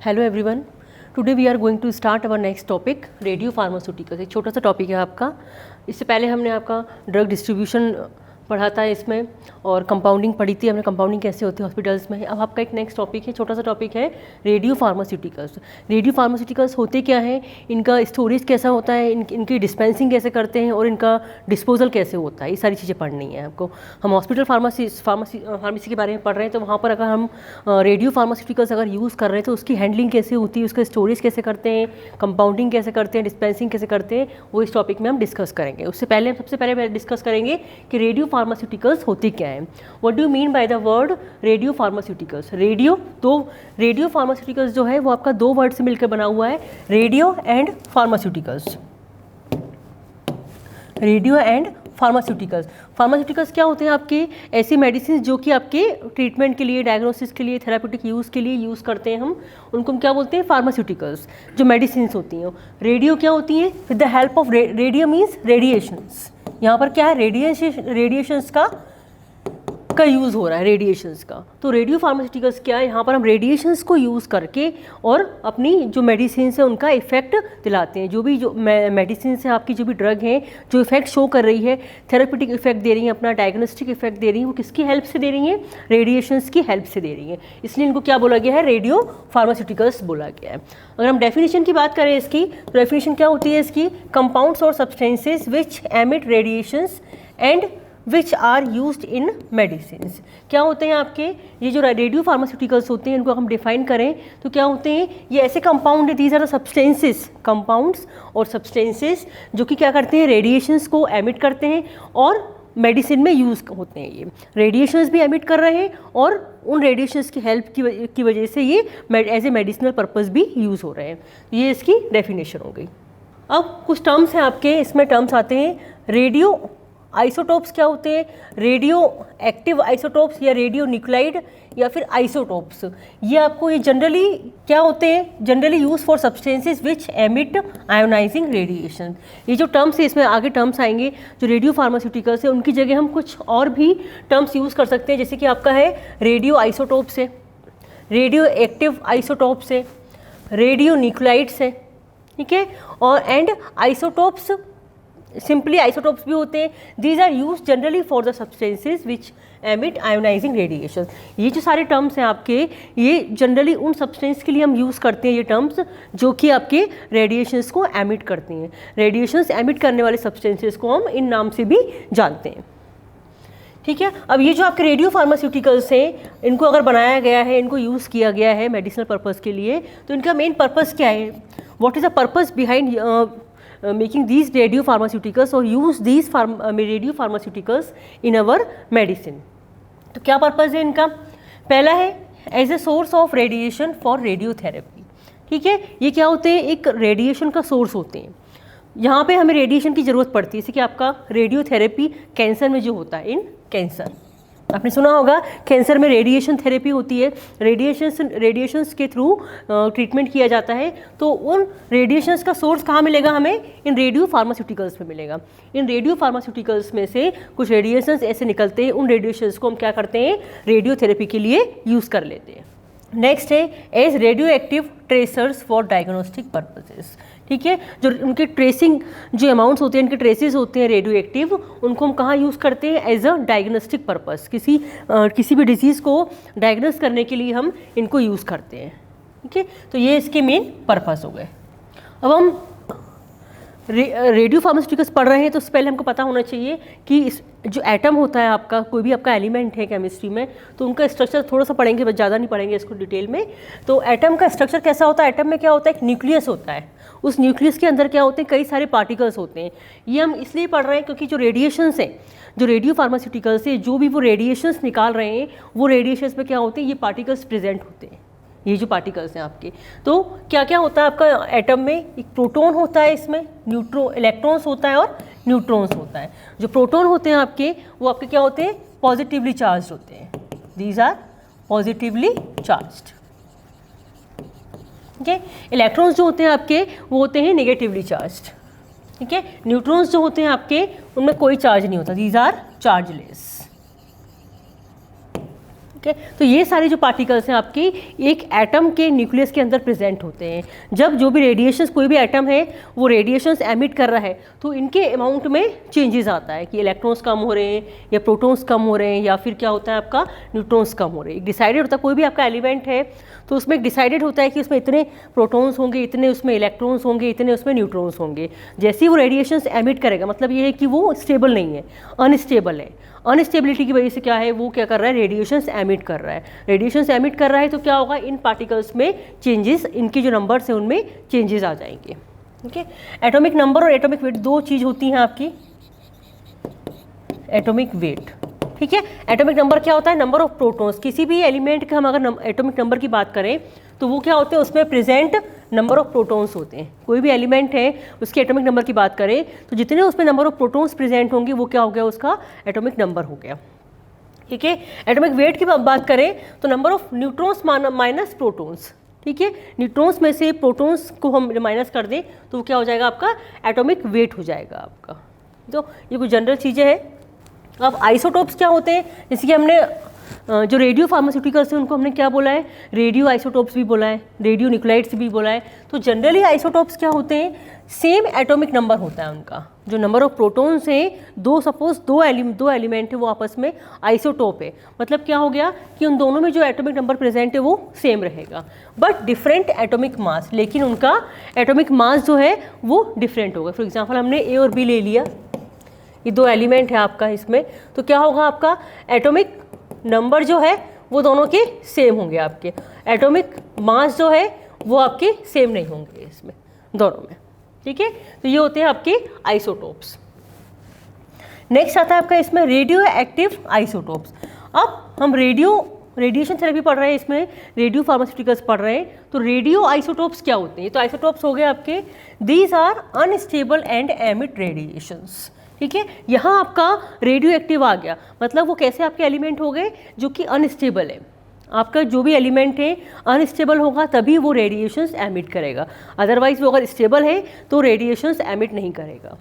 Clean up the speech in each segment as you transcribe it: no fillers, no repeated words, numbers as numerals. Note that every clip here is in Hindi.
Hello everyone, today we are going to start our next topic radio pharmaceuticals. एक छोटा सा टॉपिक है आपका। इससे पहले हमने आपका ड्रग डिस्ट्रीब्यूशन पढ़ा था इसमें, और कंपाउंडिंग पढ़ी थी हमने, कंपाउंडिंग कैसे होती है हॉस्पिटल्स में। अब आपका एक नेक्स्ट टॉपिक है, छोटा सा टॉपिक है रेडियो फार्मास्यूटिकल्स। रेडियो फार्मास्यूटिकल्स होते क्या हैं, इनका स्टोरेज कैसा होता है, इनकी डिस्पेंसिंग कैसे करते हैं और इनका डिस्पोजल कैसे होता है, ये सारी चीज़ें पढ़नी है आपको। हम हॉस्पिटल फार्मेसी के बारे में पढ़ रहे हैं, तो वहाँ पर अगर हम रेडियो फार्मास्यूटिकल्स अगर यूज़ कर रहे हैं तो उसकी हैंडलिंग कैसे होती है, उसका स्टोरेज कैसे करते हैं, कंपाउंडिंग कैसे करते हैं, डिस्पेंसिंग कैसे करते हैं, वो इस टॉपिक में हम डिस्कस करेंगे। उससे पहले सबसे पहले डिस्कस करेंगे कि रेडियो फार्मास्यूटिकल्स होते क्या हैं। What do you mean by the word radio pharmaceuticals? Radio pharmaceuticals जो है वो आपका दो वर्ड से मिलकर बना हुआ है, radio and pharmaceuticals. Radio and pharmaceuticals क्या होते हैं? आपके ऐसी मेडिसिन जो कि आपके ट्रीटमेंट के लिए, डायग्नोसिस के लिए, थेरापेटिक यूज़ के लिए यूज़ करते हैं हम, उनको हम क्या बोलते हैं? फार्मास्यूटिकल्स। जो मेडिसिन होती हैं। रेडियो क्या होती है? With the help of radio means radiations. यहाँ पर क्या है? रेडिएशंस का यूज़ हो रहा है, रेडिएशंस का। तो रेडियो फार्मास्यूटिकल्स क्या है? यहाँ पर हम रेडिएशंस को यूज़ करके और अपनी जो मेडिसिन है उनका इफेक्ट दिलाते हैं। जो मेडिसिन है आपकी, जो भी ड्रग हैं जो इफेक्ट शो कर रही है, थेरेपेटिक इफेक्ट दे रही हैं, अपना डायग्नोस्टिक इफेक्ट दे रही हैं, वो किसकी हेल्प से दे रही हैं? रेडिएशंस की हेल्प से दे रही हैं। इसलिए इनको क्या बोला गया है? रेडियो फार्मास्यूटिकल्स बोला गया है। अगर हम डेफिनेशन की बात करें इसकी, तो डेफिनेशन क्या होती है इसकी? कंपाउंड्स और substances which emit radiations and which are used in medicine. क्या होते हैं आपके ये जो रेडियो फार्मास्यूटिकल्स होते हैं, इनको हम डिफाइन करें तो क्या होते हैं? ये ऐसे कंपाउंड है, these are the substances, compounds और सब्सटेंसेस जो कि क्या करते हैं? रेडिएशंस को एमिट करते हैं और मेडिसिन में यूज़ होते हैं। ये रेडिएशंस भी एमिट कर रहे हैं और उन रेडिएशंस की हेल्प की वजह से ये एज ए मेडिसिनल पर्पस भी यूज़ हो रहे हैं। ये इसकी डेफिनेशन हो गई। अब कुछ टर्म्स हैं आपके, इसमें टर्म्स आते हैं रेडियो आइसोटोप्स। क्या होते हैं? रेडियो एक्टिव आइसोटोप्स या रेडियो न्यूक्लाइड या फिर आइसोटोप्स। ये आपको ये जनरली क्या होते हैं? Generally use for substances which emit ionising radiation. ये जो टर्म्स है, इसमें आगे टर्म्स आएंगे जो रेडियो फार्मास्यूटिकल्स है, उनकी जगह हम कुछ और भी टर्म्स यूज़ कर सकते हैं। जैसे कि आपका है रेडियो आइसोटोप्स है, रेडियो एक्टिव आइसोटोप्स है, रेडियो न्यूक्लाइड्स है, ठीक है, और एंड आइसोटोप्स, सिंपली आइसोटोप्स भी होते हैं। These are use generally for the substances which emit ionising radiation. ये जो सारे टर्म्स हैं आपके, ये जनरली उन सब्सटेंस के लिए हम यूज़ करते हैं, ये टर्म्स जो कि आपके रेडिएशंस को एमिट करती हैं। रेडिएशंस एमिट करने वाले सब्सटेंसेस को हम इन नाम से भी जानते हैं, ठीक है। अब ये जो आपके रेडियो फार्मास्यूटिकल्स हैं, इनको अगर बनाया गया है, इनको यूज़ किया गया है मेडिसिनल पर्पज़ के लिए, तो इनका मेन पर्पज़ क्या है? What is the purpose behind making these radio pharmaceuticals or use these radio pharmaceuticals in our medicine? तो क्या पर्पज़ है इनका? पहला है as a source of radiation for radiotherapy, ठीक है। ये क्या होते हैं? एक रेडिएशन का सोर्स होते हैं। यहाँ पे हमें रेडिएशन की ज़रूरत पड़ती है, जैसे कि आपका रेडियोथेरेपी कैंसर में जो होता है, इन कैंसर आपने सुना होगा कैंसर में रेडिएशन थेरेपी होती है। रेडिएशंस के थ्रू ट्रीटमेंट किया जाता है। तो उन रेडिएशंस का सोर्स कहाँ मिलेगा हमें? इन रेडियो फार्मास्यूटिकल्स में मिलेगा। इन रेडियो फार्मास्यूटिकल्स में से कुछ रेडिएशंस ऐसे निकलते हैं, उन रेडिएशंस को हम क्या करते हैं? रेडियोथेरेपी के लिए यूज़ कर लेते हैं। नेक्स्ट है as radioactive tracers for diagnostic purposes, ठीक है। जो उनके ट्रेसिंग जो अमाउंट्स होते हैं, इनके ट्रेसेस होते हैं रेडियो एक्टिव, उनको हम कहाँ यूज़ करते हैं? As a diagnostic purpose. किसी भी डिजीज़ को डायग्नोस करने के लिए हम इनको यूज़ करते हैं, ठीक है। तो ये इसके मेन पर्पस हो गए। अब हम रेडियो फार्मास्यूटिकल्स पढ़ रहे हैं, तो उससे पहले हमको पता होना चाहिए कि जो एटम होता है आपका, कोई भी आपका एलिमेंट है केमिस्ट्री में, तो उनका स्ट्रक्चर थोड़ा सा पढ़ेंगे, बस ज़्यादा नहीं पढ़ेंगे इसको डिटेल में। तो एटम का स्ट्रक्चर कैसा होता है? एटम में क्या होता है? एक न्यूक्लियस होता है। उस न्यूक्लियस के अंदर क्या होते हैं? कई सारे पार्टिकल्स होते हैं। ये हम इसलिए पढ़ रहे हैं क्योंकि जो रेडिएशंस हैं, जो रेडियो फार्मास्यूटिकल्स से जो भी वो रेडिएशंस निकाल रहे हैं, वो रेडिएशंस में क्या होते हैं? ये पार्टिकल्स प्रेजेंट होते हैं, ये जो पार्टिकल्स हैं आपके। तो क्या क्या होता है आपका एटम में? एक प्रोटॉन होता है, इसमें इलेक्ट्रॉन्स होता है और न्यूट्रॉन्स होता है। जो प्रोटॉन होते हैं आपके, वो आपके क्या होते हैं? पॉजिटिवली चार्ज होते हैं। दीज आर पॉजिटिवली चार्ज्ड, ठीक है। इलेक्ट्रॉन्स जो होते हैं आपके, वो होते हैं नेगेटिवली चार्ज्ड, ठीक है। न्यूट्रॉन्स जो होते हैं आपके, उनमें कोई चार्ज नहीं होता। दीज आर चार्जलेस, ठीक है। तो ये सारे जो पार्टिकल्स हैं आपकी एक एटम के न्यूक्लियस के अंदर प्रेजेंट होते हैं। जब जो भी रेडिएशंस, कोई भी एटम है वो रेडिएशंस एमिट कर रहा है तो इनके अमाउंट में चेंजेस आता है कि इलेक्ट्रॉन्स कम हो रहे हैं या प्रोटॉन्स कम हो रहे हैं या फिर क्या होता है आपका न्यूट्रॉन्स कम हो रहे हैं। डिसाइडेड होता है, कोई भी आपका एलिमेंट है तो उसमें डिसाइडेड होता है कि उसमें इतने प्रोटॉन्स होंगे, इतने उसमें इलेक्ट्रॉन्स होंगे, इतने उसमें न्यूट्रॉन्स होंगे। जैसे ही वो रेडिएशंस एमिट करेगा मतलब ये है कि वो स्टेबल नहीं है, अनस्टेबल है। अनस्टेबिलिटी की वजह से क्या है, वो क्या कर रहा है, रेडिएशंस एमिट कर रहा है। रेडिएशंस एमिट कर रहा है तो क्या होगा, इन पार्टिकल्स में चेंजेस, इनके जो नंबर्स हैं उनमें चेंजेस आ जाएंगे। ठीक है। एटॉमिक नंबर और एटॉमिक वेट दो चीज़ होती हैं आपकी। एटॉमिक वेट, ठीक है। एटॉमिक नंबर क्या होता है, नंबर ऑफ प्रोटॉन्स। किसी भी एलिमेंट का हम अगर एटॉमिक नंबर की बात करें तो वो क्या होते हैं, उसमें प्रेजेंट नंबर ऑफ प्रोटॉन्स होते हैं। कोई भी एलिमेंट है उसके एटॉमिक नंबर की बात करें तो जितने उसमें नंबर ऑफ प्रोटॉन्स प्रेजेंट होंगे वो क्या हो गया, उसका एटॉमिक नंबर हो गया। ठीक है। एटॉमिक वेट की बात करें तो number of neutrons minus protons. ठीक है। न्यूट्रॉन्स में से प्रोटॉन्स को हम माइनस कर दें तो क्या हो जाएगा, आपका एटॉमिक वेट हो जाएगा आपका। तो ये कुछ जनरल चीज़ें हैं। अब आइसोटोप्स क्या होते हैं, जैसे कि हमने जो रेडियो फार्मास्यूटिकल्स हैं उनको हमने क्या बोला है, रेडियो आइसोटोप्स भी बोला है, रेडियो न्यूक्लाइड्स भी बोला है। तो जनरली आइसोटोप्स क्या होते हैं, सेम एटॉमिक नंबर होता है उनका। जो नंबर ऑफ प्रोटॉन्स हैं, सपोज दो एलिमेंट है वो आपस में आइसोटोप है, मतलब क्या हो गया कि उन दोनों में जो एटॉमिक नंबर प्रेजेंट है वो सेम रहेगा बट डिफरेंट एटॉमिक मास, लेकिन उनका एटॉमिक मास जो है वो डिफरेंट होगा। फॉर एग्जाम्पल हमने ए और बी ले लिया, ये दो एलिमेंट है आपका इसमें, तो क्या होगा, आपका एटॉमिक नंबर जो है वो दोनों के सेम होंगे, आपके एटॉमिक मास जो है वो आपके सेम नहीं होंगे इसमें दोनों में। ठीक है। तो ये होते हैं आपके आइसोटोप्स। नेक्स्ट आता है आपका इसमें रेडियो एक्टिव आइसोटोप्स। अब हम रेडिएशन थेरेपी पढ़ रहे हैं, इसमें रेडियो फार्मास्यूटिकल्स पढ़ रहे हैं। तो रेडियो आइसोटोप्स क्या होते हैं, तो आइसोटोप्स हो गए आपके, these are unstable and emit radiations. ठीक है। यहाँ आपका रेडियो एक्टिव आ गया, मतलब वो कैसे आपके एलिमेंट हो गए जो कि अनस्टेबल है। आपका जो भी एलिमेंट है अनस्टेबल होगा तभी वो रेडिएशंस एमिट करेगा, अदरवाइज वो अगर स्टेबल है तो रेडिएशंस एमिट नहीं करेगा।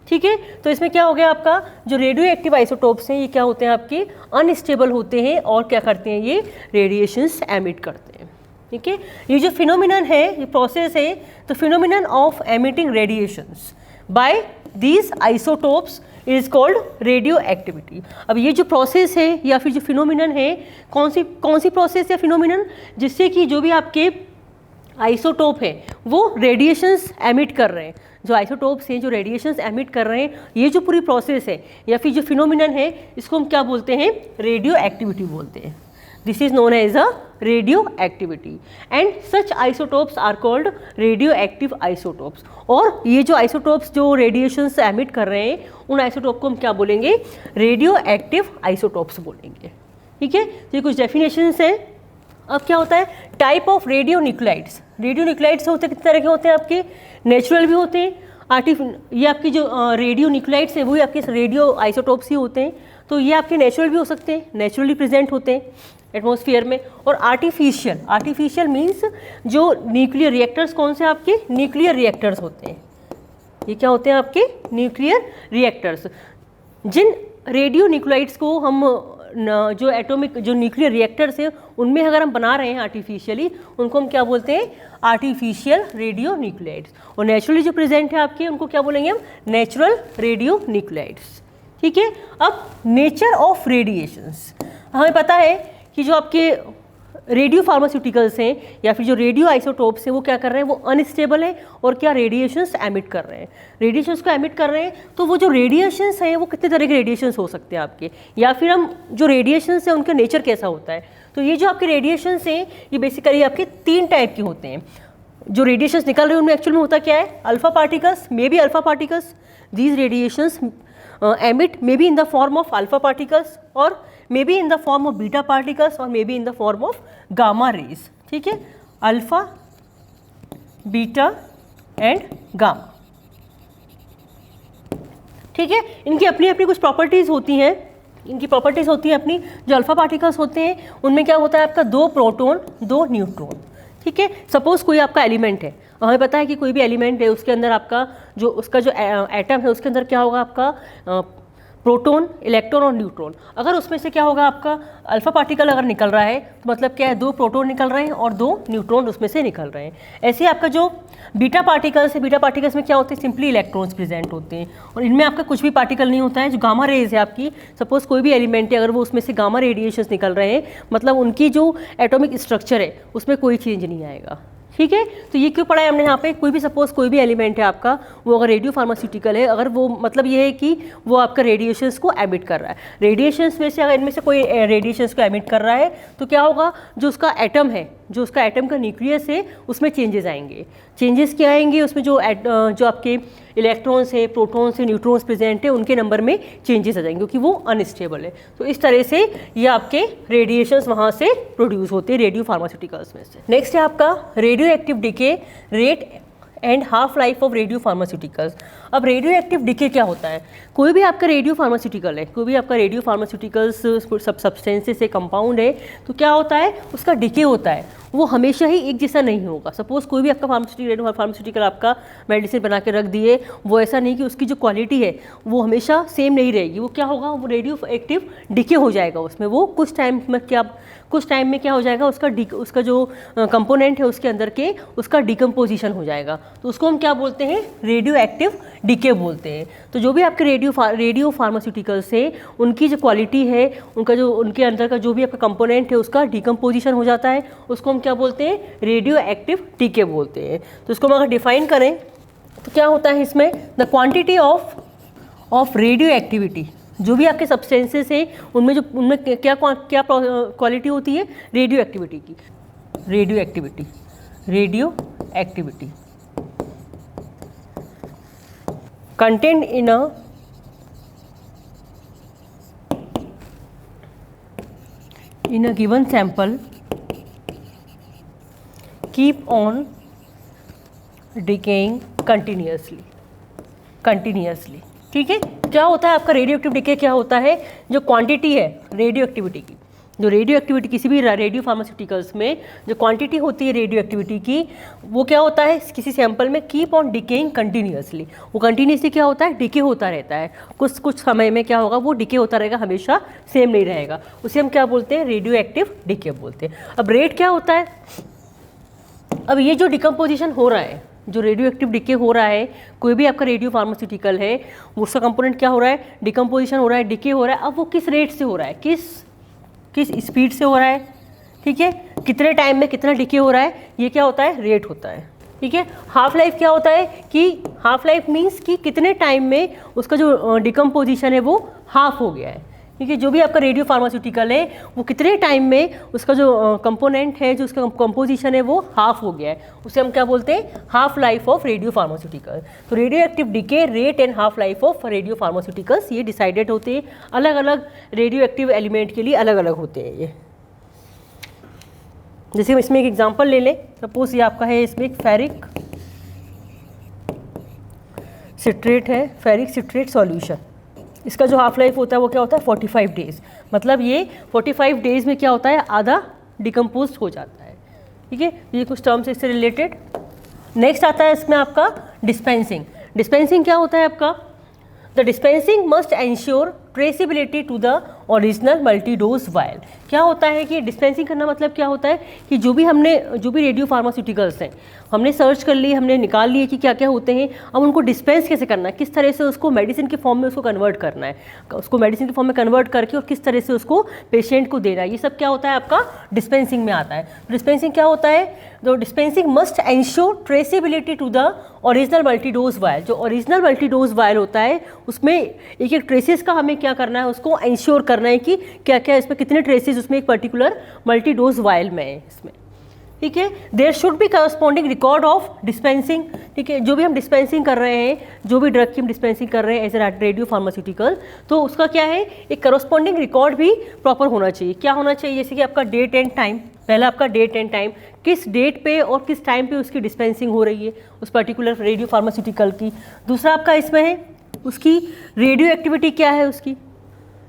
ठीक है। तो इसमें क्या हो गया, आपका जो रेडियो एक्टिव आइसोटोप्स हैं ये क्या होते हैं, आपके अनस्टेबल होते हैं और क्या करते हैं, ये रेडिएशंस एमिट करते हैं। ठीक है। ये जो फिनोमिनन है, ये प्रोसेस है, तो phenomenon of emitting radiations by these isotopes is called radioactivity. अब ये जो प्रोसेस है या फिर जो फिनोमिनन है, कौन सी प्रोसेस या फिनोमिनन, जिससे कि जो भी आपके आइसोटोप है वो रेडिएशंस एमिट कर रहे हैं, जो आइसोटोप्स हैं जो रेडिएशंस एमिट कर रहे हैं, ये जो पूरी प्रोसेस है या फिर जो फिनोमिनन है, इसको हम क्या बोलते हैं, रेडियो एक्टिविटी बोलते हैं। This is known as a radioactivity and such isotopes are called radioactive isotopes. और ये जो आइसोटोप्स जो रेडिएशंस एमिट कर रहे हैं उन आइसोटोप को हम क्या बोलेंगे, रेडियो एक्टिव आइसोटोप्स बोलेंगे। ठीक है। तो ये कुछ डेफिनेशंस हैं। अब क्या होता है, type of radio nuclides. Radio nuclides होते हैं कितने तरह के होते हैं, आपके नेचुरल भी होते हैं, ये आपकी जो रेडियो न्यूक्लाइड्स है वही आपके रेडियो आइसोटोप्स ही होते हैं। तो ये आपके नेचुरल भी हो सकते हैं, नेचुरली प्रेजेंट होते हैं एटमॉस्फेयर में, और आर्टिफिशियल मीन्स जो न्यूक्लियर रिएक्टर्स, कौन से आपके न्यूक्लियर रिएक्टर्स होते हैं, ये क्या होते हैं आपके न्यूक्लियर रिएक्टर्स। जिन रेडियो न्यूक्लाइड्स को हम जो एटॉमिक जो न्यूक्लियर रिएक्टर्स हैं उनमें अगर हम बना रहे हैं आर्टिफिशियली, उनको हम क्या बोलते हैं, आर्टिफिशियल रेडियो न्यूक्लाइड्स। और नेचुरली जो प्रेजेंट है आपके उनको क्या बोलेंगे हम, नेचुरल रेडियो न्यूक्लाइड्स। ठीक है। अब नेचर ऑफ रेडिएशंस, हमें पता है कि जो आपके रेडियो फार्मास्यूटिकल्स हैं या फिर जो रेडियो आइसोटोप्स हैं वो क्या कर रहे हैं, वो अनस्टेबल है और क्या रेडिएशंस एमिट कर रहे हैं। रेडिएशंस को एमिट कर रहे हैं तो वो जो रेडिएशंस हैं वो कितने तरह के रेडिएशंस हो सकते हैं आपके, या फिर हम जो रेडिएशंस हैं उनका नेचर कैसा होता है। तो ये जो आपके रेडिएशंस हैं ये बेसिकली आपके 3 टाइप के होते हैं। जो रेडिएशंस निकल रहे हैं उनमें एक्चुअल में होता क्या है, alpha particles, may be alpha particles, these radiations emit may be in the form of alpha particles or may be in the form of beta particles or may be in the form of gamma rays. ठीक है, अल्फा, बीटा एंड गामा। ठीक है, इनकी अपनी अपनी कुछ प्रॉपर्टीज़ होती हैं, इनकी प्रॉपर्टीज़ होती हैं अपनी। जो अल्फा पार्टिकल्स होते हैं उनमें क्या होता है, आपका 2 प्रोटॉन 2 न्यूट्रॉन। ठीक है, सपोज कोई आपका एलिमेंट है, हमें पता है कि कोई भी एलिमेंट है उसके अंदर आपका जो उसका जो एटम है उसके अंदर क्या होगा, आपका प्रोटॉन, इलेक्ट्रॉन और न्यूट्रॉन। अगर उसमें से क्या होगा आपका अल्फा पार्टिकल अगर निकल रहा है तो मतलब क्या है, 2 प्रोटॉन निकल रहे हैं और 2 न्यूट्रॉन उसमें से निकल रहे हैं। ऐसे आपका जो बीटा पार्टिकल्स है, बीटा पार्टिकल्स में क्या होते हैं, सिंपली इलेक्ट्रॉन्स प्रेजेंट होते हैं और इनमें आपका कुछ भी पार्टिकल नहीं होता है। जो गामा रेज है आपकी, सपोज कोई भी एलिमेंट है, अगर वो उसमें से गामा रेडिएशंस निकल रहे हैं मतलब उनकी जो एटॉमिक स्ट्रक्चर है उसमें कोई चेंज नहीं आएगा। ठीक है, तो ये क्यों पढ़ा है हमने यहाँ पे, कोई भी सपोज कोई भी एलिमेंट है आपका, वो अगर रेडियो फार्मास्यूटिकल है, अगर वो मतलब ये है कि वो आपका रेडिएशंस को एमिट कर रहा है, रेडिएशंस में से अगर इनमें से कोई रेडिएशंस को एमिट कर रहा है तो क्या होगा, जो उसका एटम है, जो उसका एटम का न्यूक्लियस है उसमें चेंजेस आएंगे। चेंजेस क्या आएंगे उसमें, जो आपके इलेक्ट्रॉन्स है, प्रोटॉन्स है, न्यूट्रॉन्स प्रेजेंट है, उनके नंबर में चेंजेस आ जाएंगे क्योंकि वो अनस्टेबल है। तो इस तरह से ये आपके रेडिएशंस वहाँ से प्रोड्यूस होते हैं रेडियो फार्मास्यूटिकल्स में से। नेक्स्ट है आपका radio active decay rate and half life of radio pharmaceuticals. अब रेडियो एक्टिव डिके क्या होता है, कोई भी आपका रेडियो फार्मास्यूटिकल है, कोई भी आपका रेडियो फार्मास्यूटिकल्स सब सब्सटेंसेस से कंपाउंड है, तो क्या होता है उसका डिके होता है, वो हमेशा ही एक जैसा नहीं होगा। सपोज कोई भी आपका फार्मास्यूटिकल आपका मेडिसिन बना के रख दिए, वो ऐसा नहीं कि उसकी जो क्वालिटी है वो हमेशा सेम नहीं रहेगी, वो क्या होगा, वो रेडियो एक्टिव डिके हो जाएगा उसमें। वो कुछ टाइम में क्या हो जाएगा, उसका जो कंपोनेंट है उसके अंदर के उसका डिकम्पोजिशन हो जाएगा, तो उसको हम क्या बोलते हैं, रेडियो एक्टिव डिके बोलते हैं। तो जो भी आपके रेडियो फार्मास्यूटिकल्स है उनकी जो क्वालिटी है, उनके अंदर का जो भी आपका कंपोनेंट है उसका डिकम्पोजिशन हो जाता है, उसको हम क्या बोलते हैं, रेडियो एक्टिव डिके बोलते हैं। तो इसको हम अगर डिफाइन करें तो क्या होता है इसमें, the quantity of radio activity, जो भी आपके सब्सटेंसेस है उनमें क्या क्वालिटी होती है, रेडियो एक्टिविटी की, radio activity contained in a given sample keep on decaying continuously। ठीक है, क्या होता है आपका रेडियो एक्टिव डिके, क्या होता है, जो क्वांटिटी है रेडियो एक्टिविटी की, जो रेडियो एक्टिविटी किसी भी रेडियो फार्मास्यूटिकल्स में जो क्वांटिटी होती है रेडियो एक्टिविटी की, वो क्या होता है किसी सैंपल में कीप ऑन डिकेइंग कंटिन्यूअसली, वो कंटिन्यूअसली क्या होता है, डिके होता रहता है, कुछ समय में क्या होगा, वो डिके होता रहेगा, हमेशा सेम नहीं रहेगा, उसे हम क्या बोलते हैं, रेडियो एक्टिव डिके बोलते हैं। अब रेट क्या होता है, अब ये जो डिकम्पोजिशन हो रहा है, जो रेडियो एक्टिव डिके हो रहा है, कोई भी आपका रेडियो फार्मास्यूटिकल है उसका कंपोनेंट क्या हो रहा है, डिकम्पोजिशन हो रहा है, डिके हो रहा है। अब वो किस रेट से हो रहा है, किस स्पीड से हो रहा है, ठीक है, कितने टाइम में कितना डिके हो रहा है, ये क्या होता है, रेट होता है। ठीक है, हाफ लाइफ क्या होता है कि हाफ लाइफ मीन्स कि कितने टाइम में उसका जो डिकम्पोजिशन है वो हाफ हो गया है। ठीक है, जो भी आपका रेडियो फार्मास्यूटिकल है वो कितने टाइम में उसका जो कंपोनेंट है, जो उसका कंपोजिशन है वो हाफ हो गया है, उसे हम क्या बोलते हैं, half life of radio pharmaceutical. तो radio active decay rate and half life of radio pharmaceuticals ये डिसाइडेड होते हैं, अलग अलग रेडियो एक्टिव एलिमेंट के लिए अलग अलग होते हैं ये। जैसे हम इसमें एक एग्जांपल ले लें, सपोज ये आपका है, इसमें एक फेरिक सिट्रेट सॉल्यूशन, इसका जो हाफ लाइफ होता है वो क्या होता है, 45 डेज, मतलब ये 45 डेज में क्या होता है, आधा डिकम्पोज हो जाता है। ठीक है, ये कुछ टर्म्स इससे रिलेटेड। नेक्स्ट आता है इसमें आपका डिस्पेंसिंग क्या होता है आपका, the dispensing must ensure traceability to the original multidose vial. क्या होता है कि डिस्पेंसिंग करना मतलब क्या होता है कि जो भी रेडियो फार्मास्यूटिकल्स हैं हमने सर्च कर लिए, हमने निकाल लिए कि क्या क्या होते हैं, अब उनको डिस्पेंस कैसे करना है, किस तरह से उसको मेडिसिन के फॉर्म में उसको कन्वर्ट करना है, उसको मेडिसिन के फॉर्म में कन्वर्ट करके और किस तरह से उसको पेशेंट को देना है, ये सब क्या होता है आपका डिस्पेंसिंग में आता है। डिस्पेंसिंग क्या होता है, तो dispensing must ensure traceability to the original multidose vial. जो ओरिजिनल मल्टीडोज वायल होता है उसमें एक एक ट्रेसेस का हमें क्या करना है, उसको एंश्योर करना है कि क्या क्या इसमें कितने ट्रेसेस उसमें एक पर्टिकुलर मल्टीडोज वायल में है इसमें। ठीक है, there should be corresponding record of dispensing. ठीक है, जो भी हम डिस्पेंसिंग कर रहे हैं, जो भी ड्रग की हम डिस्पेंसिंग कर रहे हैं एज ए रेडियो फार्मास्यूटिकल, तो उसका क्या है, एक करस्पॉन्डिंग रिकॉर्ड भी प्रॉपर होना चाहिए। क्या होना चाहिए, जैसे कि आपका डेट एंड टाइम, पहला आपका डेट एंड टाइम, किस डेट पे और किस टाइम पे उसकी डिस्पेंसिंग हो रही है उस पर्टिकुलर रेडियो फार्मास्यूटिकल की। दूसरा आपका इसमें है उसकी रेडियो एक्टिविटी क्या है, उसकी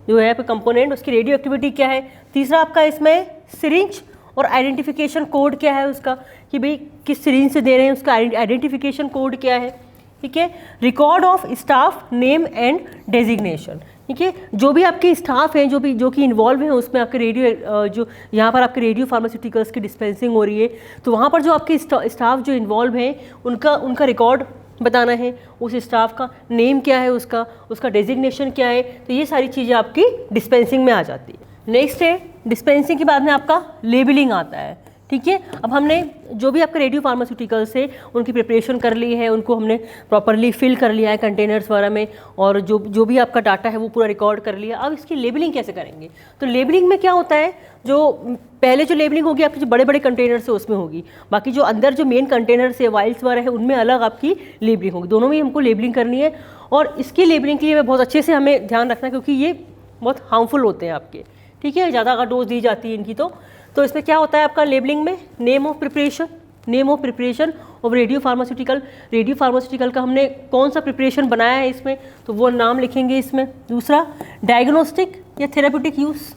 जो है कंपोनेंट उसकी रेडियो एक्टिविटी क्या है। तीसरा आपका इसमें सिरिंज और आइडेंटिफिकेशन कोड क्या है उसका, कि भाई किस सिरिंज से दे रहे हैं, उसका आइडेंटिफिकेशन कोड क्या है। ठीक है, record of staff name and designation, ठीक है। जो भी आपके स्टाफ हैं जो कि इन्वॉल्व हैं उसमें, आपके जो यहाँ पर आपके रेडियो फार्मास्यूटिकल्स की डिस्पेंसिंग हो रही है, तो वहाँ पर जो आपके स्टाफ जो इन्वॉल्व हैं उनका रिकॉर्ड बताना है, उस स्टाफ का नेम क्या है, उसका डेजिग्नेशन क्या है, तो ये सारी चीज़ें आपकी डिस्पेंसिंग में आ जाती है। नेक्स्ट है डिस्पेंसिंग के बाद में आपका लेबलिंग आता है। ठीक है, अब हमने जो भी आपके रेडियो फार्मास्यूटिकल्स है उनकी प्रिपरेशन कर ली है, उनको हमने प्रॉपरली फिल कर लिया है कंटेनर्स वगैरह में, और जो भी आपका डाटा है वो पूरा रिकॉर्ड कर लिया। अब इसकी लेबलिंग कैसे करेंगे? तो लेबलिंग में क्या होता है, जो पहले जो लेबलिंग होगी आपके जो बड़े बड़े कंटेनर्स है उसमें होगी, बाकी जो अंदर जो मेन कंटेनर्स है वाइल्स वगैरह है उनमें अलग आपकी लेबलिंग होगी। दोनों में हमको लेबलिंग करनी है, और इसकी लेबलिंग के लिए बहुत अच्छे से हमें ध्यान रखना है क्योंकि ये बहुत हार्मफुल होते हैं आपके। ठीक है, ज़्यादा अगर डोज दी जाती है इनकी तो इसमें क्या होता है आपका लेबलिंग में, name of preparation of radio pharmaceutical का हमने कौन सा प्रिपरेशन बनाया है इसमें, तो वो नाम लिखेंगे इसमें। दूसरा डायग्नोस्टिक या थेराप्यूटिक यूज़,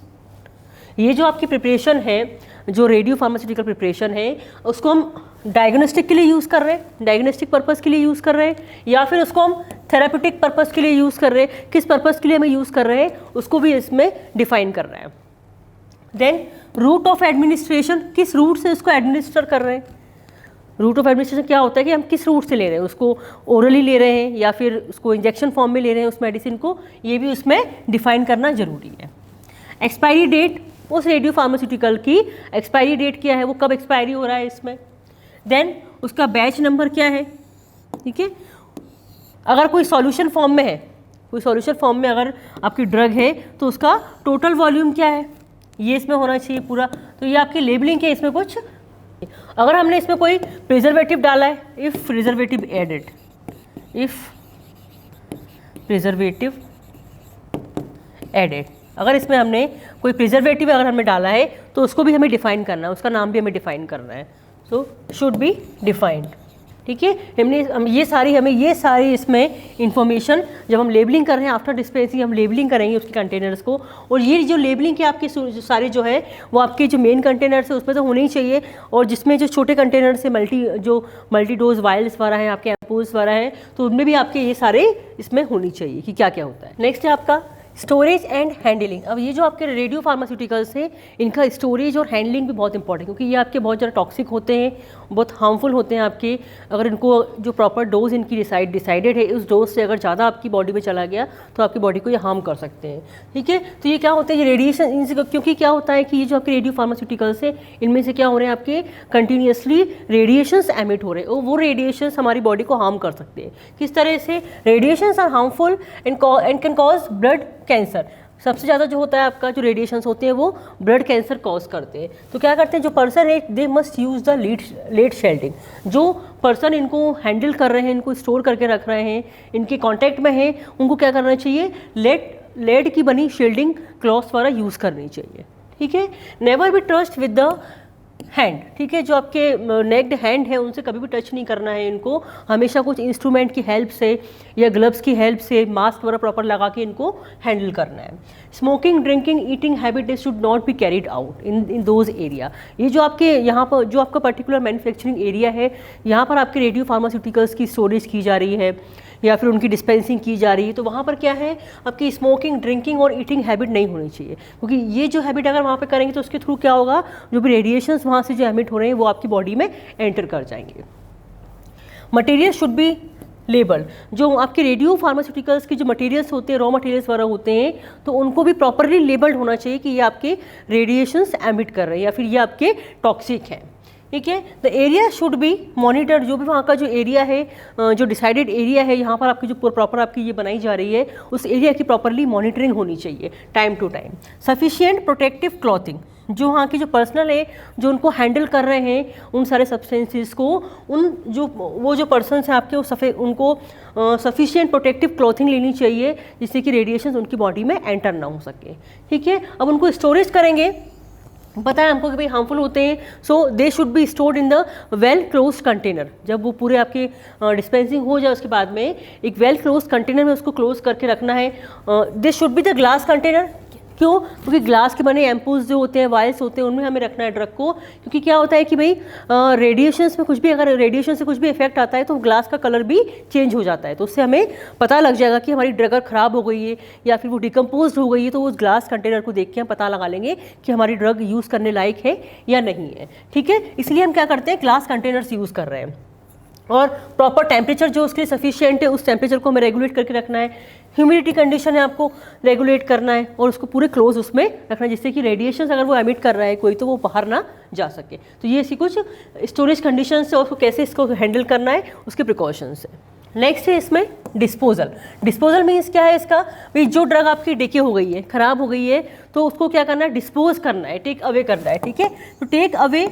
ये जो आपकी प्रिपरेशन है, जो रेडियो फार्मास्यूटिकल प्रिपरेशन है, उसको हम डायग्नोस्टिक के लिए यूज़ कर रहे हैं, डायग्नोस्टिक पर्पज़ के लिए यूज़ कर रहे हैं, या फिर उसको हम थेराप्यूटिक पर्पज़ के लिए यूज़ कर रहे हैं। किस पर्पज़ के लिए हमें यूज़ कर रहे हैं उसको भी इसमें डिफाइन कर रहे हैं। देन रूट ऑफ एडमिनिस्ट्रेशन, किस रूट से उसको एडमिनिस्टर कर रहे हैं। रूट ऑफ एडमिनिस्ट्रेशन क्या होता है कि हम किस रूट से ले रहे हैं, उसको ओरली ले रहे हैं या फिर उसको इंजेक्शन फॉर्म में ले रहे हैं उस मेडिसिन को, ये भी उसमें डिफाइन करना ज़रूरी है। एक्सपायरी डेट, उस रेडियो फार्मास्यूटिकल की एक्सपायरी डेट क्या है, वो कब एक्सपायरी हो रहा है इसमें। देन उसका बैच नंबर क्या है। ठीक है, अगर कोई सॉल्यूशन फॉर्म में है, कोई सॉल्यूशन फॉर्म में अगर आपकी ड्रग है तो उसका टोटल वॉल्यूम क्या है, ये इसमें होना चाहिए पूरा। तो ये आपकी लेबलिंग है इसमें कुछ। अगर हमने इसमें कोई प्रिजर्वेटिव डाला है, इफ़ प्रिजर्वेटिव एडेड, अगर इसमें हमने कोई प्रिजर्वेटिव अगर हमने डाला है तो उसको भी हमें डिफाइन करना है, उसका नाम भी हमें डिफाइन करना है। So should be defined. ठीक है, हमें ये सारी इसमें इंफॉर्मेशन जब हम लेबलिंग कर रहे हैं, आफ्टर डिस्पेंसिंग हम लेबलिंग करेंगे उसके कंटेनर्स को, और ये जो लेबलिंग के आपके सारे जो है वो आपके जो मेन कंटेनर्स है उसमें तो होने ही चाहिए, और जिसमें जो छोटे कंटेनर्स है मल्टी डोज वायल्स वाला है, आपके एम्पूल्स वाला है, तो उनमें भी आपके ये सारे इसमें होनी चाहिए कि क्या क्या होता है। नेक्स्ट है आपका स्टोरेज एंड हैंडलिंग। अब ये जो आपके रेडियो फार्मास्यूटिकल्स हैं इनका स्टोरेज और हैंडलिंग भी बहुत इंपॉर्टेंट है, क्योंकि ये आपके बहुत ज़्यादा टॉक्सिक होते हैं, बहुत हार्मफुल होते हैं आपके। अगर इनको जो प्रॉपर डोज इनकी डिसाइडेड है, उस डोज से अगर ज़्यादा आपकी बॉडी में चला गया तो आपकी बॉडी को ये हार्म कर सकते हैं। ठीक है, तो ये क्या होते हैं, ये रेडिएशन इनसे, क्योंकि क्या होता है कि ये जो आपके रेडियो फार्मास्यूटिकल्स है इनमें से क्या हो रहे हैं, आपके कंटिन्यूसली रेडिएशंस एमिट हो रहे हैं, और वो रेडिएशंस हमारी बॉडी को हार्म कर सकते हैं। किस तरह से? Radiations are harmful and can cause blood cancer. सबसे ज़्यादा जो होता है आपका जो रेडिएशंस होते हैं वो ब्लड कैंसर कॉज करते हैं। तो क्या करते हैं, जो पर्सन है they must use the lead shielding. जो पर्सन इनको हैंडल कर रहे हैं, इनको स्टोर करके रख रहे हैं, इनके कांटेक्ट में हैं, उनको क्या करना चाहिए, लेड की बनी शील्डिंग क्लॉथ्स वाला यूज़ करनी चाहिए। ठीक है, never be touched with the hand. ठीक है, जो आपके नेक्ड हैंड है उनसे कभी भी टच नहीं करना है इनको, हमेशा कुछ इंस्ट्रूमेंट की हेल्प से या ग्लव्स की हेल्प से, मास्क वगैरह प्रॉपर लगा के इनको हैंडल करना है। Smoking, drinking, eating habit should not be carried out in those area. ये जो आपके यहाँ पर जो आपका पर्टिकुलर मैन्युफैक्चरिंग एरिया है, यहाँ पर आपके रेडियो फार्मास्यूटिकल्स की स्टोरेज की जा रही है या फिर उनकी डिस्पेंसिंग की जा रही है, तो वहाँ पर क्या है, आपकी स्मोकिंग, ड्रिंकिंग और ईटिंग हैबिट नहीं होनी चाहिए, क्योंकि ये जो हैबिट अगर वहाँ पे करेंगे तो उसके थ्रू क्या होगा, जो भी रेडिएशंस वहाँ से जो एमिट हो रहे हैं वो आपकी बॉडी में एंटर कर जाएंगे। Material should be label. जो आपके रेडियो फार्मास्यूटिकल्स के जो मटेरियल्स होते हैं, रॉ मटेरियल्स वगैरह होते हैं, तो उनको भी प्रॉपरली लेबल्ड होना चाहिए कि ये आपके रेडिएशंस एमिट कर रहे हैं या फिर ये आपके टॉक्सिक हैं। ठीक है, the area should be monitored. जो भी वहाँ का जो एरिया है, जो डिसाइडेड एरिया है, यहाँ पर आपकी जो प्रॉपर आपकी ये बनाई जा रही है, उस एरिया की प्रॉपरली मॉनिटरिंग होनी चाहिए time to time. Sufficient protective clothing, जो वहाँ के जो पर्सनल है जो उनको हैंडल कर रहे हैं उन सारे सब्सटेंसेस को, वो जो पर्सन्स हैं आपके उनको सफिशिएंट प्रोटेक्टिव क्लॉथिंग लेनी चाहिए, जिससे कि रेडिएशन उनकी बॉडी में एंटर ना हो सके। ठीक है, अब उनको स्टोरेज करेंगे, पता है हमको कि भाई हार्मफुल होते हैं, so they should be stored in the well close container. जब वो पूरे आपके डिस्पेंसिंग हो जाए उसके बाद में एक वेल क्लोज कंटेनर में उसको क्लोज करके रखना है। This should be the glass container. क्यों? क्योंकि ग्लास के बने एम्पूल्स जो होते हैं, वायल्स होते हैं, उनमें हमें रखना है ड्रग को, क्योंकि क्या होता है कि भाई रेडिएशंस में कुछ भी, अगर रेडिएशन से कुछ भी इफेक्ट आता है तो ग्लास का कलर भी चेंज हो जाता है। तो उससे हमें पता लग जाएगा कि हमारी ड्रग ख़राब हो गई है या फिर वो डिकम्पोज हो गई है, तो उस ग्लास कंटेनर को देख के हम पता लगा लेंगे कि हमारी ड्रग यूज़ करने लायक है या नहीं है। ठीक है, इसलिए हम क्या करते हैं, ग्लास कंटेनर्स यूज़ कर रहे हैं। और प्रॉपर टेम्परेचर जो उसके लिए सफिशिएंट है, उस टेम्परेचर को हमें रेगुलेट करके रखना है। ह्यूमिडिटी कंडीशन है, आपको रेगुलेट करना है और उसको पूरे क्लोज उसमें रखना है, जिससे कि रेडिएशन अगर वो एमिट कर रहा है कोई, तो वो बाहर ना जा सके। तो ये ऐसी कुछ स्टोरेज कंडीशन है, उसको कैसे इसको हैंडल करना है, उसके प्रिकॉशंस है। नेक्स्ट है इसमें डिस्पोजल। डिस्पोजल मीन्स क्या है इसका, भाई जो ड्रग आपकी डिके हो गई है, ख़राब हो गई है, तो उसको क्या करना है, डिस्पोज करना है, टेक अवे करना है। ठीक है, तो take away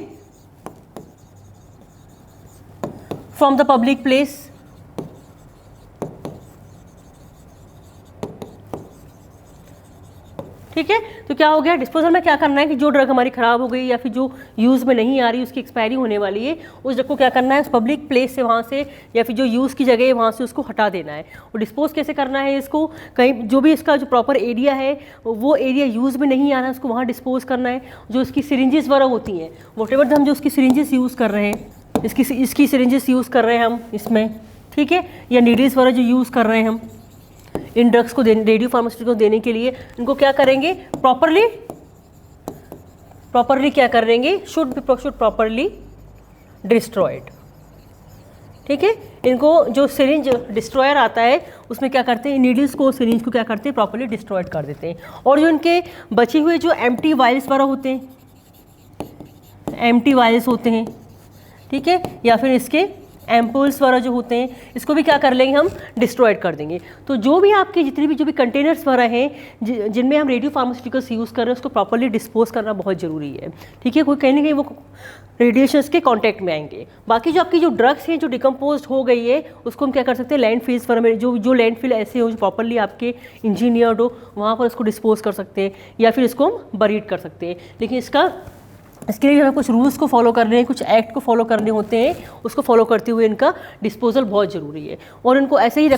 from the public place. ठीक है, तो क्या हो गया, डिस्पोजल में क्या करना है कि जो ड्रग हमारी ख़राब हो गई या फिर जो यूज़ में नहीं आ रही, उसकी एक्सपायरी होने वाली है, उस ड्रग को क्या करना है, उस पब्लिक प्लेस से, वहाँ से, या फिर जो यूज़ की जगह है वहाँ से उसको हटा देना है। और डिस्पोज कैसे करना है इसको, कहीं जो भी इसका जो प्रॉपर एरिया है, वो एरिया यूज़ में नहीं आ रहा है, उसको वहाँ डिस्पोज करना है। जो इसकी सिरिंजेस वगैरह होती हैं, वॉटेवर हम जो उसकी सिरिंजेस यूज़ कर रहे हैं, इसकी सिरिंजेस यूज़ कर रहे हैं हम इसमें, ठीक है, या नीडल्स वगैरह जो यूज़ कर रहे हैं हम इन ड्रग्स को रेडियो फार्मास्यूटिकल्स को देने के लिए, इनको क्या करेंगे, प्रॉपरली क्या करेंगे, शुड प्रॉपरली डिस्ट्रॉयड। ठीक है, इनको जो सिरिंज डिस्ट्रॉयर आता है उसमें क्या करते हैं, नीडल्स को, सिरिंज को क्या करते हैं, प्रॉपरली डिस्ट्रॉयड कर देते हैं। और जो इनके बचे हुए जो एम्प्टी वायल्स वगैरह होते हैं, एम्प्टी वायल्स होते हैं, ठीक है, या फिर इसके एम्पूल्स वगैरह जो होते हैं, इसको भी क्या कर लेंगे, हम डिस्ट्रॉयड कर देंगे। तो जो भी आपके जितनी भी जो भी कंटेनर्स वगैरह हैं जिनमें हम रेडियो फार्मास्यूटिकल्स यूज़ कर रहे हैं, उसको प्रॉपरली डिस्पोज करना बहुत ज़रूरी है। ठीक है, कोई कहीं ना कहीं वो रेडिएशंस के कांटेक्ट में आएंगे। बाकी जो आपकी जो ड्रग्स हैं जो डिकम्पोज हो गई है, उसको हम क्या कर सकते हैं, लैंडफिल्स वगैरह में, जो लैंडफिल ऐसे हो जो प्रॉपरली आपके इंजीनियर्ड हो, वहाँ पर उसको डिस्पोज कर सकते हैं, या फिर इसको हम बरीड कर सकते हैं। लेकिन इसके लिए हमें कुछ रूल्स को फॉलो करने हैं, कुछ एक्ट को फॉलो करने होते हैं, उसको फॉलो करते हुए इनका डिस्पोजल बहुत ज़रूरी है। और इनको ऐसे ही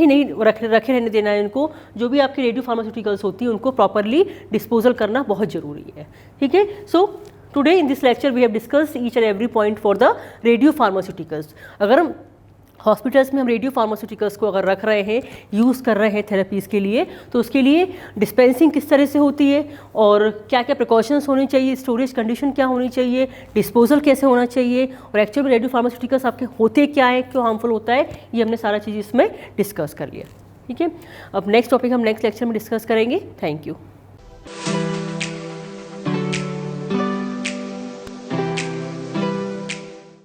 नहीं रखे रहने देना है। इनको जो भी आपकी रेडियो फार्मास्यूटिकल्स होती हैं, उनको प्रॉपरली डिस्पोजल करना बहुत ज़रूरी है। ठीक है, so today in this lecture we have discussed each and every point for the radio pharmaceuticals. अगर हम हॉस्पिटल्स में हम रेडियो फार्मास्यूटिकल्स को अगर रख रहे हैं, यूज़ कर रहे हैं थेरेपीज़ के लिए, तो उसके लिए डिस्पेंसिंग किस तरह से होती है और क्या क्या प्रिकॉशंस होने चाहिए, स्टोरेज कंडीशन क्या होनी चाहिए, डिस्पोजल कैसे होना चाहिए, और एक्चुअली रेडियो फार्मास्यूटिकल्स आपके होते क्या है, क्यों हार्मफुल होता है, ये हमने सारा चीज़ इसमें डिस्कस कर लिया। ठीक है, अब नेक्स्ट टॉपिक हम नेक्स्ट लेक्चर में डिस्कस करेंगे। Thank you.